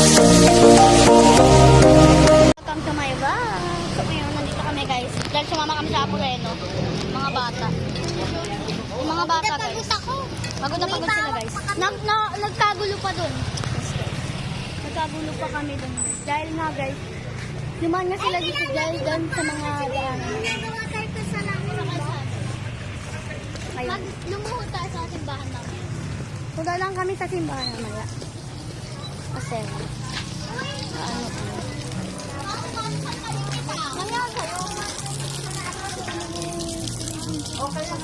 Welcome to my vlog. So ngayon, nandito kami guys. Dahil sumama kami sa Apureno. Mga bata. Yung mga bata guys. Pagod na pagod sila guys. Nagkagulo pa dun. Nagkagulo pa kami dun guys. Dahil nga guys, lumaan nga sila dito dahil dun sa mga daanan. Ayun. Lumuhod tayo sa simbahan namin. Punta lang kami sa simbahan mamaya. Kasi, ano kami. Okay lang.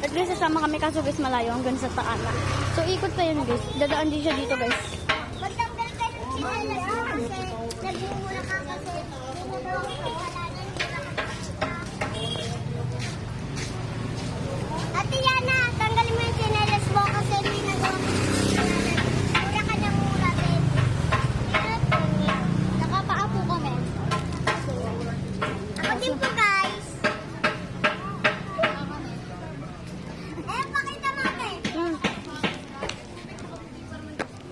At guys, sasama kami kaso guys malayo hanggang sa Taana. So ikot pa yun guys. Dadaan din siya dito guys. Ate Yana, tanggalin mo yung chinelas mo kasi may nagawa mura ka ng mura, babe. Nakapaapo kami. Ako din po, guys. Pakita mo, ate.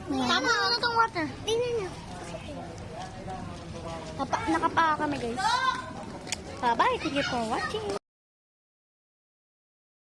Tama na itong water. Tingnan nyo. Nakapaa kami guys. Bye-bye. Thank you for watching.